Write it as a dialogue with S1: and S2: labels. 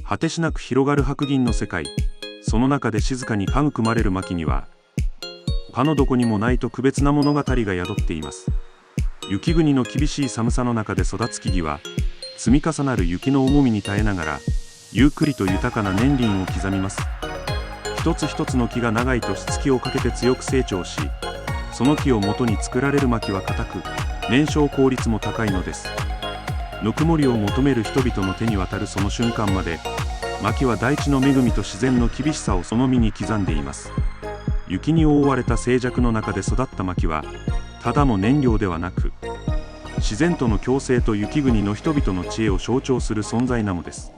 S1: 果てしなく広がる白銀の世界。その中で静かに育まれる牧には、他のどこにもないと区別な物語が宿っています。雪国の厳しい寒さの中で育つ木々は、積み重なる雪の重みに耐えながら、ゆっくりと豊かな年輪を刻みます。一つ一つの木が長い年月をかけて強く成長し、その木を元に作られる薪は硬く、燃焼効率も高いのです。ぬくもりを求める人々の手に渡るその瞬間まで、薪は大地の恵みと自然の厳しさをその身に刻んでいます。雪に覆われた静寂の中で育った薪は、ただの燃料ではなく、自然との共生と雪国の人々の知恵を象徴する存在なのです。